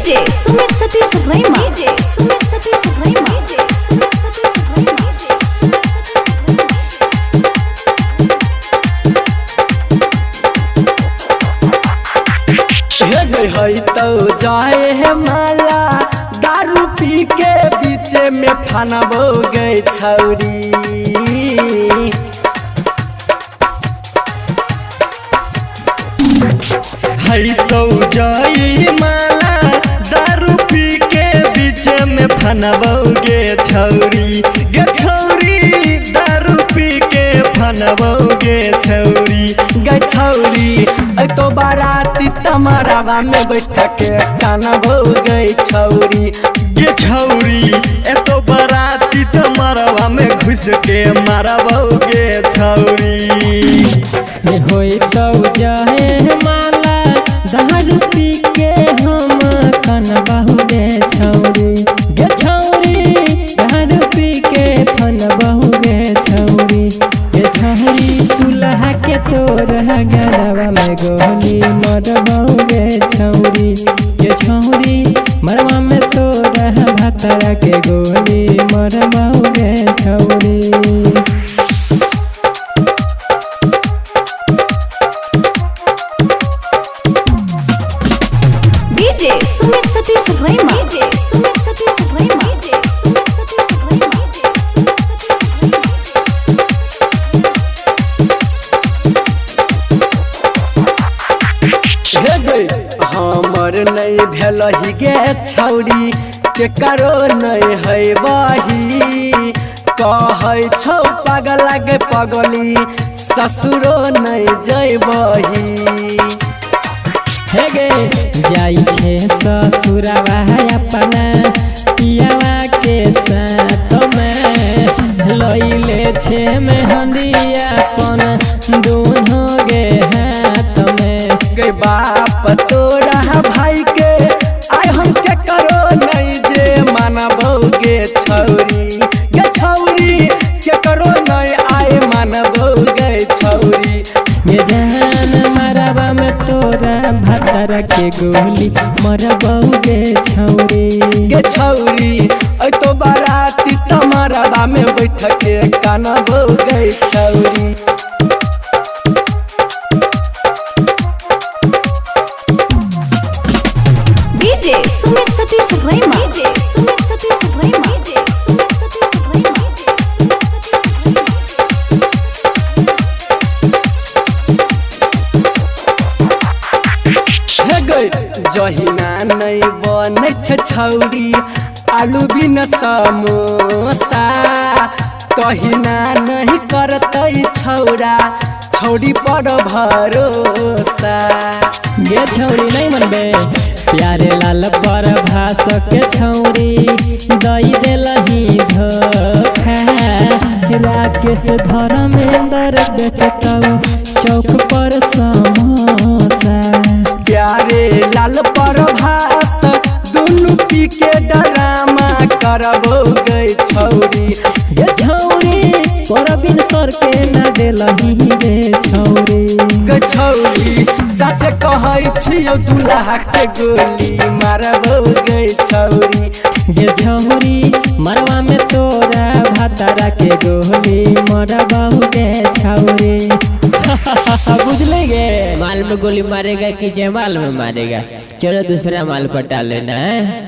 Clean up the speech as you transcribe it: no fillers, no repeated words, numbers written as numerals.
DJ Sumit Satish रैमा DJ Sumit Satish रैमा है तो जाए है माला दारू पी के बीच में फनबो गई छौरी है तो जाए माला दारू पी के बीच में फनबोगे छौरी गे छौरी दारू पी के फनबोगे छौरी गे छौरी तो बाराती तमरावा में बैठ के कानबो गई छौरी गे छौरी तो बाराती तमरावा में घुस के मारबोगे छौरी होई तो जाए माला दारू पी के हम कानबो गे छौरी गे छौरी दारू पी के फनबो गे छौरी गे छौरी सुलह के तोर गरवा में गोली मरबो गे छौरी गे छौरी मरवा में तोर भतरा के गोली मरबो गे छौरी DJ Sumit Satish रैमा DJ Sumit Satish रैमा DJ Sumit Satish रैमा हमर नहीं भेल ही गे छौरी के करो नहीं है बही कहे छौ पागल लागे पगली ससुरो नहीं जैबही हे गे जाई छे ससुरवा अपना पियावा के साथ में लइले छे मेहंदिया अपन दोनों गे हाथ में गे बाप तोरा भाई के आय हम के करो नहीं जे मानबो गे छौरी के करो नहीं आय मानबो गे छौरी ये जान मरबा में तोरा भतरा के गोली मरबो गे छौरी तो बाराती तमरावा में बैठ के कानबो गे छौरी DJ Sumit Satish रैमा DJ Sumit Satish रैमा DJ Sumit Satish रैमा जहिना नहीं बने छौरी आलू बिन समोसा तहिना नहीं करतै छौरा छौरी पर भरोसा गे छौरी नहीं मनबे प्यारे लाल पर भास के छौरी दई देलही धोखा राकेश धर्मेंद्र बेचतौ चौक पर समोसा प्यारे लाल पर भास दुनु पी के डरामा करबो गई छौरी गे छौरी परबिन सर के न देलही गे छौरी गे छौरी सच कहै छियौ दुल्हा के गोली मारबो गई छौरी गे छौरी मरवा में तोरा भतरा के गोली मरबो गे छौरी बुझले गे माल में गोली मारेगा कि जयमाल में मारेगा। चलो दूसरा माल पटा लेना है।